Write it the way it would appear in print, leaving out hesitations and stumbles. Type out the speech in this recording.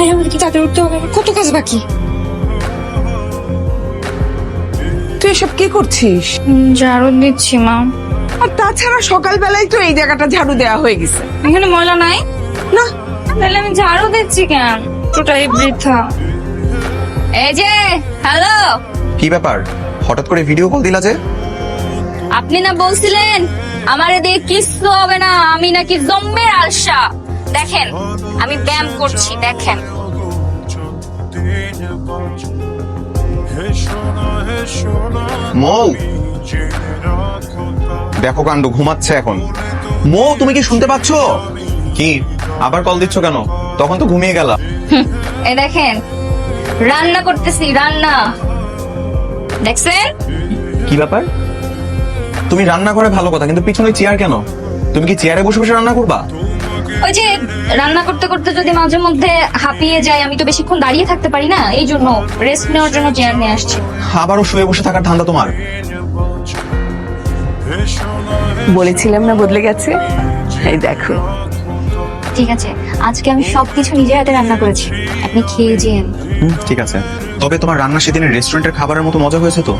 ভাই আমাকে তো তাদের উঠতে হবে, আমার কত কাজ বাকি। তুই এসব কি করছিস? ঝাড়ু দিচ্ছি মা। আর তাছাড়া সকালবেলায় তো এই জায়গাটা ঝাড়ু দেওয়া হয়ে গেছে। এখানে ময়লা নাই না, তাহলে আমি ঝাড়ু দিচ্ছি কেন? ওটাই বৃথা। এই যে হ্যালো, কি ব্যাপার, হঠাৎ করে ভিডিও কল দিলা যে? আপনি না বলছিলেন আমার দিয়ে কিচ্ছু হবে না, আমি নাকি জম্মের আলসা। দেখেন আমি ব্যায়াম করছি, দেখেন। মৌ, দেখো কাণ্ড, ঘুমাচ্ছে এখন। মৌ, তুমি কি শুনতে পাচ্ছ? কি আবার কল দিচ্ছ কেন? তখন তো ঘুমিয়ে গেলা। এই দেখেন রান্না করতেছি, রান্না দেখছেন? কি ব্যাপার? তুমি রান্না করে ভালো কথা, কিন্তু পিছনে চেয়ার কেন? তুমি কি চেয়ারে বসে বসে রান্না করবা? ওই যে রান্না করতে করতে যদি মাঝে মধ্যে হাঁপিয়ে যায়, আমি তো বেশিক্ষণ দাঁড়িয়ে থাকতে পারি না, এই জন্য রেস্ট নেওয়ার জন্য চেয়ার নিয়ে আসছি। আবারও শুয়ে বসে থাকার ধান্দা তোমার? বলেছিলাম না বদলে গেছে। এই দেখো। ঠিক আছে, আজকে আমি সবকিছু নিজের হাতে রান্না করেছি, আপনি খেয়ে যেন। ঠিক আছে, তবে তোমার রান্না সেদিনের রেস্টুরেন্টের খাবারের মতো মজা হয়েছে তো?